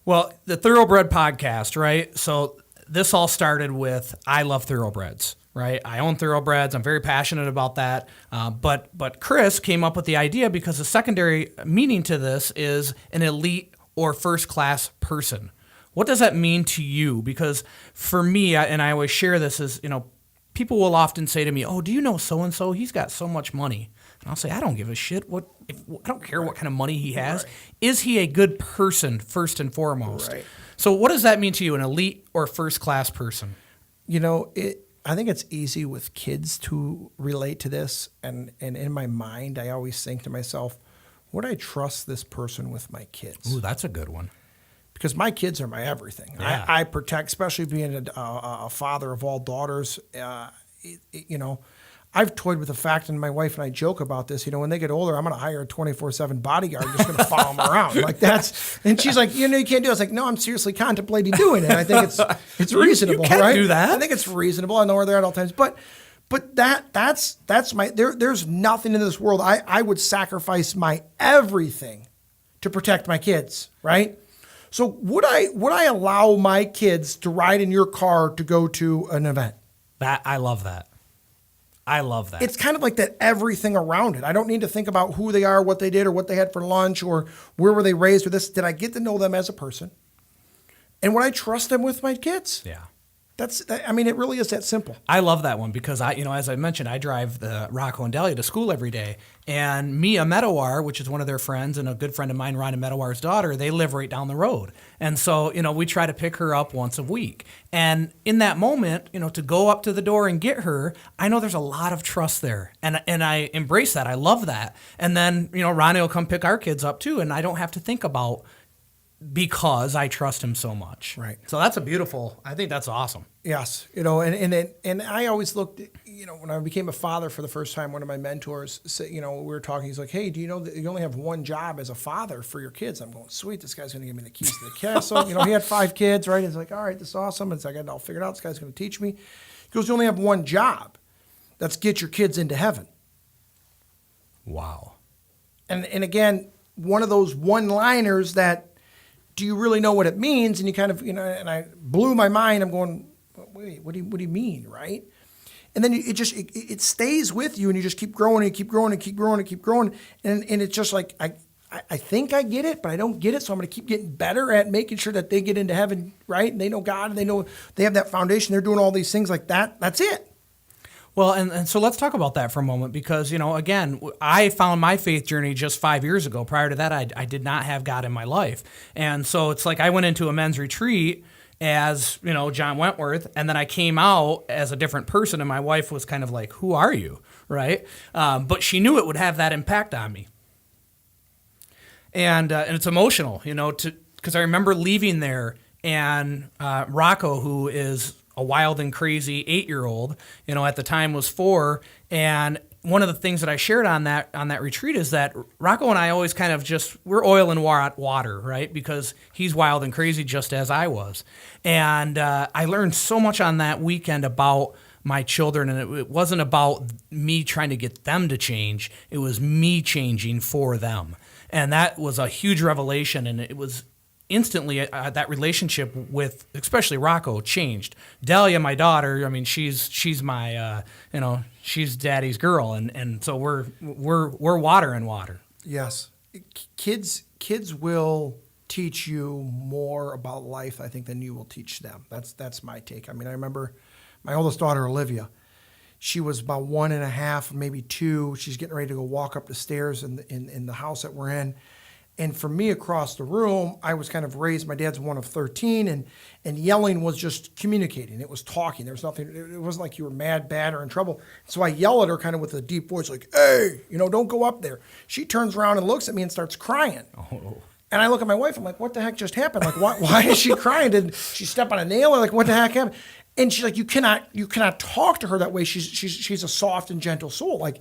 Speaker 2: Well, the Thoroughbred Podcast, right? So this all started with I love thoroughbreds, right? I own thoroughbreds. I'm very passionate about that. But Chris came up with the idea because the secondary meaning to this is an elite or first-class person. What does that mean to you? Because for me, and I always share this, is, people will often say to me, oh, do you know so-and-so? He's got so much money. And I'll say, I don't give a shit. I don't care what kind of money he has. Right. Is he a good person, first and foremost?
Speaker 3: Right.
Speaker 2: So what does that mean to you, an elite or first-class person?
Speaker 3: I think it's easy with kids to relate to this. And in my mind, I always think to myself, would I trust this person with my kids?
Speaker 2: Ooh, that's a good one.
Speaker 3: Because my kids are my everything.
Speaker 2: Yeah.
Speaker 3: I protect, especially being a father of all daughters. I've toyed with the fact, and my wife and I joke about this, when they get older, I'm going to hire a 24/7 bodyguard just going to follow them around. And she's like, you can't do it. I was like, no, I'm seriously contemplating doing it. I think it's reasonable,
Speaker 2: you can
Speaker 3: right?
Speaker 2: do that.
Speaker 3: I think it's reasonable. I know where they're at all times. But But that's my there's nothing in this world I would sacrifice my everything to protect my kids, right? So would I allow my kids to ride in your car to go to an event?
Speaker 2: I love that.
Speaker 3: It's kind of like that everything around it. I don't need to think about who they are, what they did, or what they had for lunch, or where were they raised, or this. Did I get to know them as a person? And would I trust them with my kids?
Speaker 2: Yeah.
Speaker 3: It really is that simple.
Speaker 2: I love that one because as I mentioned, I drive the Rocco and Delia to school every day. And Mia Medawar, which is one of their friends and a good friend of mine, Rhonda Medawar's daughter, they live right down the road. And so, we try to pick her up once a week. And in that moment, to go up to the door and get her, I know there's a lot of trust there. And I embrace that. I love that. And then, Ronnie will come pick our kids up too. And I don't have to think about because I trust him so much.
Speaker 3: Right.
Speaker 2: So I think that's awesome.
Speaker 3: Yes. And I always looked, when I became a father for the first time, one of my mentors said, we were talking, he's like, hey, do you know that you only have one job as a father for your kids? I'm going, sweet, this guy's going to give me the keys to the castle. He had 5 kids, right? He's like, all right, this is awesome. It's like, I got it all figured out. This guy's going to teach me. He goes, you only have one job. That's get your kids into heaven.
Speaker 2: Wow.
Speaker 3: And again, one of those one-liners that, do you really know what it means? And you kind of, and I blew my mind. I'm going, wait, what do you mean, right? And then it stays with you, and you just keep growing and keep growing and keep growing and keep growing. And it's just like, I think I get it, but I don't get it. So I'm going to keep getting better at making sure that they get into heaven, right? And they know God, and they know they have that foundation. They're doing all these things like that. That's it.
Speaker 2: Well, and so let's talk about that for a moment because, again, I found my faith journey just 5 years ago. Prior to that, I did not have God in my life. And so it's like I went into a men's retreat as, John Wentworth, and then I came out as a different person, and my wife was kind of like, who are you, right? But she knew it would have that impact on me. And it's emotional, because I remember leaving there, and Rocco, who is a wild and crazy 8-year-old, at the time was 4. And one of the things that I shared on that retreat is that Rocco and I always kind of we're oil and water, right? Because he's wild and crazy just as I was. And I learned so much on that weekend about my children, and it wasn't about me trying to get them to change. It was me changing for them. And that was a huge revelation, and it was instantly that relationship with especially Rocco changed. Delia, my daughter, she's my she's daddy's girl, and so we're water and water.
Speaker 3: Yes, kids will teach you more about life, I think, than you will teach them. That's my take. I remember my oldest daughter Olivia. She was about 1.5, maybe 2. She's getting ready to go walk up the stairs in the house that we're in. And for me, across the room, I was kind of raised, my dad's one of 13, and yelling was just communicating. It was talking. There was nothing, it wasn't like you were mad, bad, or in trouble. So I yell at her kind of with a deep voice, like, hey, don't go up there. She turns around and looks at me and starts crying. Oh. And I look at my wife, I'm like, what the heck just happened? Like, why is she crying? Did she step on a nail? Or like, what the heck happened? And she's like, you cannot talk to her that way. She's a soft and gentle soul. Like,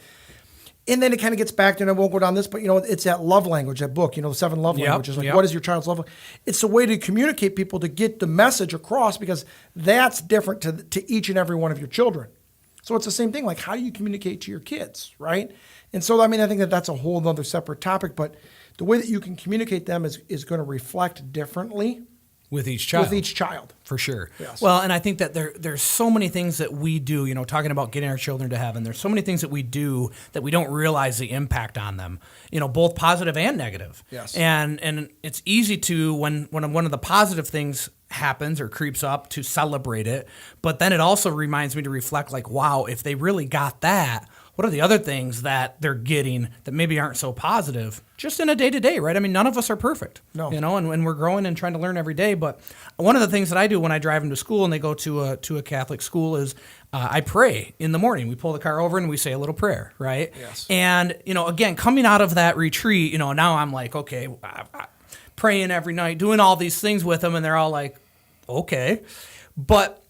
Speaker 3: and then it kind of gets back to, and I won't go down this, but it's that love language, that book, the 7 love languages. Like, what is your child's love language? It's a way to communicate people to get the message across, because that's different to each and every one of your children. So it's the same thing. Like, how do you communicate to your kids, right? And so, I think that's a whole other separate topic, but the way that you can communicate them is going to reflect differently
Speaker 2: with each child.
Speaker 3: For sure.
Speaker 2: Yes. Well, and I think that there's so many things that we do, talking about getting our children to heaven, there's so many things that we do that we don't realize the impact on them, both positive and negative.
Speaker 3: Yes.
Speaker 2: And it's easy to, when one of the positive things happens or creeps up, to celebrate it. But then it also reminds me to reflect, like, wow, if they really got that, what are the other things that they're getting that maybe aren't so positive just in a day-to-day, right? None of us are perfect,
Speaker 3: no.
Speaker 2: And we're growing and trying to learn every day. But one of the things that I do when I drive them to school and they go to a Catholic school is I pray in the morning. We pull the car over and we say a little prayer, right?
Speaker 3: Yes.
Speaker 2: And, again, coming out of that retreat, now I'm like, okay, praying every night, doing all these things with them, and they're all like, okay. But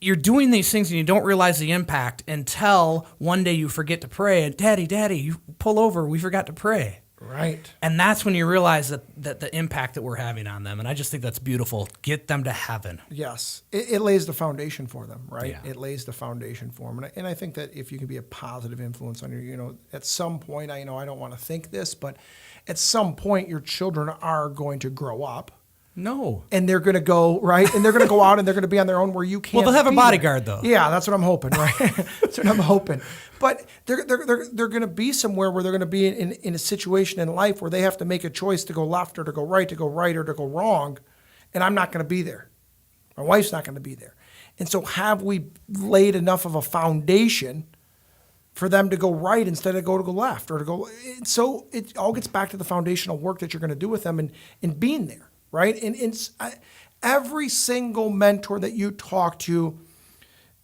Speaker 2: you're doing these things and you don't realize the impact until one day you forget to pray, and Daddy, you pull over, we forgot to pray.
Speaker 3: Right.
Speaker 2: And that's when you realize that the impact that we're having on them. And I just think that's beautiful. Get them to heaven.
Speaker 3: Yes. It lays the foundation for them, right?
Speaker 2: Yeah.
Speaker 3: It lays the foundation for them. And I think that if you can be a positive influence on your, at some point, I don't want to think this, but at some point your children are going to grow up.
Speaker 2: No.
Speaker 3: And they're going to go, right? And they're going to go out and they're going to be on their own where you can't.
Speaker 2: Well, they'll have a
Speaker 3: be
Speaker 2: bodyguard,
Speaker 3: there.
Speaker 2: though.
Speaker 3: Yeah, that's what I'm hoping, right? That's what I'm hoping. But they're going to be somewhere where they're going to be in a situation in life where they have to make a choice to go left or to go right or to go wrong. And I'm not going to be there. My wife's not going to be there. And so have we laid enough of a foundation for them to go right instead of go left or to go? So it all gets back to the foundational work that you're going to do with them and being there. Right? And every single mentor that you talk to,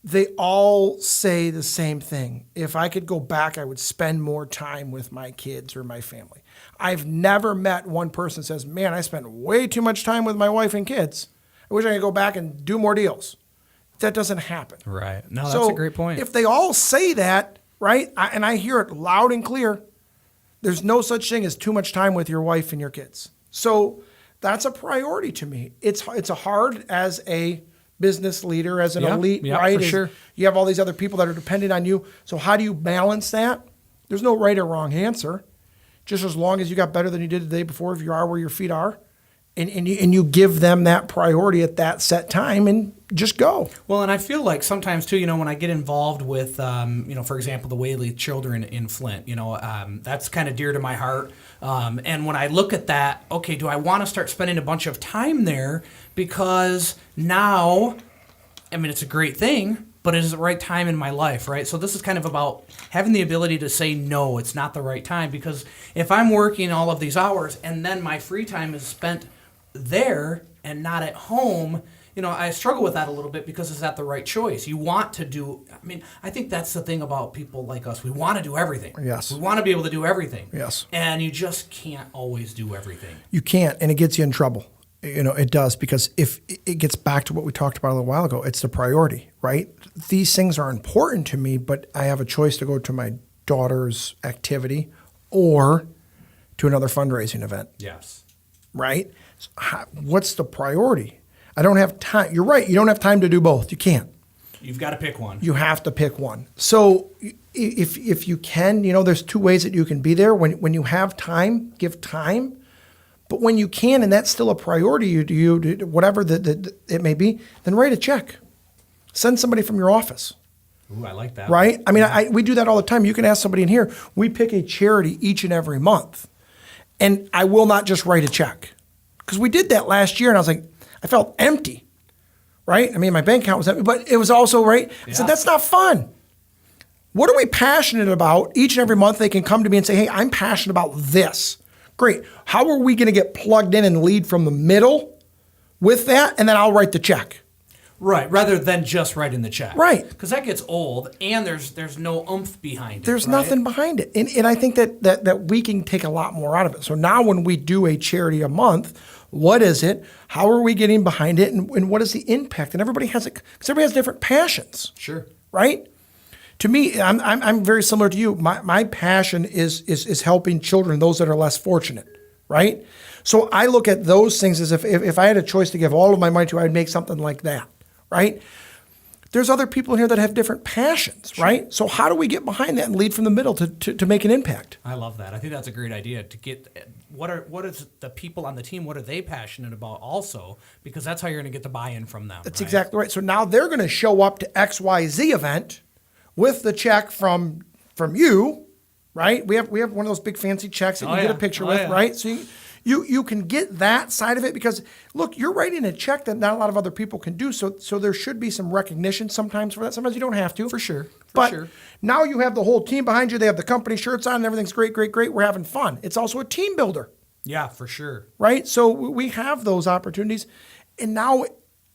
Speaker 3: they all say the same thing. If I could go back, I would spend more time with my kids or my family. I've never met one person that says, man, I spent way too much time with my wife and kids. I wish I could go back and do more deals. That doesn't happen.
Speaker 2: Right. No, that's a great point.
Speaker 3: If they all say that, right, and I hear it loud and clear, there's no such thing as too much time with your wife and your kids. So that's a priority to me. It's a hard as a business leader, as an elite, right?
Speaker 2: For sure.
Speaker 3: You have all these other people that are dependent on you. So how do you balance that? There's no right or wrong answer. Just as long as you got better than you did the day before, if you are where your feet are, and you give them that priority at that set time and just go.
Speaker 2: Well, and I feel like sometimes too, when I get involved with, for example, the Whaley children in Flint, that's kind of dear to my heart. And when I look at that, okay, do I want to start spending a bunch of time there? Because now, it's a great thing, but it is the right time in my life, right? So this is kind of about having the ability to say, no, it's not the right time. Because if I'm working all of these hours and then my free time is spent there and not at home, I struggle with that a little bit because is that the right choice? You want to do, I think that's the thing about people like us. We want to do everything.
Speaker 3: Yes.
Speaker 2: We want to be able to do everything.
Speaker 3: Yes.
Speaker 2: And you just can't always do everything.
Speaker 3: You can't, and it gets you in trouble. It does, because if it gets back to what we talked about a little while ago, it's the priority, right? These things are important to me, but I have a choice to go to my daughter's activity or to another fundraising event.
Speaker 2: Yes.
Speaker 3: Right? So what's the priority? I don't have time. You're right. You don't have time to do both. You can't.
Speaker 2: You've got to pick one.
Speaker 3: You have to pick one. So if you can, there's two ways that you can be there. When you have time, give time. But when you can, and that's still a priority to you, whatever it may be, then write a check. Send somebody from your office.
Speaker 2: Ooh, I like that.
Speaker 3: Right? We do that all the time. You can ask somebody in here. We pick a charity each and every month. And I will not just write a check. Because we did that last year, and I was like, I felt empty. Right? My bank account was empty, but it was also, right? I said, that's not fun. What are we passionate about? Each and every month they can come to me and say, hey, I'm passionate about this. Great. How are we going to get plugged in and lead from the middle with that? And then I'll write the check.
Speaker 2: Right. Rather than just writing the check.
Speaker 3: Right.
Speaker 2: Because that gets old and there's no oomph behind it.
Speaker 3: There's nothing behind it. And I think that we can take a lot more out of it. So now when we do a charity a month, what is it? How are we getting behind it? And what is the impact? And everybody has it, because everybody has different passions.
Speaker 2: Sure.
Speaker 3: Right? To me, I'm very similar to you. My passion is helping children, those that are less fortunate, right? So I look at those things as if I had a choice to give all of my money to, I'd make something like that, right? There's other people in here that have different passions, sure. Right? So how do we get behind that and lead from the middle to make an impact?
Speaker 2: I love that. I think that's a great idea to get what is the people on the team, what are they passionate about also? Because that's how you're going to get the buy-in from them.
Speaker 3: That's exactly right. So now they're going to show up to XYZ event with the check from you, right? We have one of those big fancy checks that you get a picture with, right? So you can get that side of it, because look, you're writing a check that not a lot of other people can do. So there should be some recognition sometimes for that. Sometimes you don't have to.
Speaker 2: For sure.
Speaker 3: But now you have the whole team behind you. They have the company shirts on and everything's great. We're having fun. It's also a team builder.
Speaker 2: Yeah, for sure.
Speaker 3: Right? So we have those opportunities. And now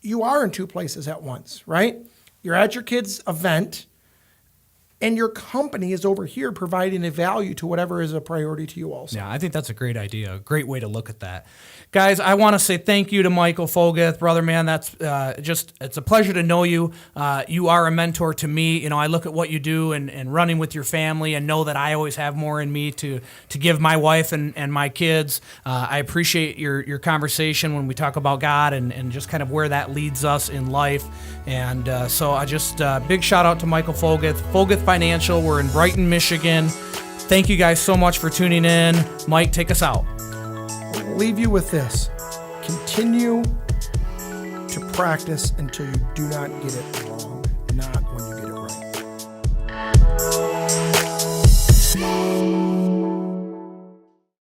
Speaker 3: you are in two places at once, right? You're at your kid's event. and your company is over here providing a value to whatever is a priority to you also.
Speaker 2: Yeah, I think that's a great idea. A great way to look at that. Guys, I want to say thank you to Michael Foguth. Brother, man, that's it's a pleasure to know you. You are a mentor to me. You know, I look at what you do and running with your family and know that I always have more in me to give my wife and my kids. I appreciate your conversation when we talk about God and just kind of where that leads us in life. And so I just, big shout out to Michael Foguth. Foguth Financial, we're in Brighton, Michigan. Thank you guys so much for tuning in. Mike, take us out.
Speaker 3: I'll leave you with this. Continue to practice until you do not get it wrong.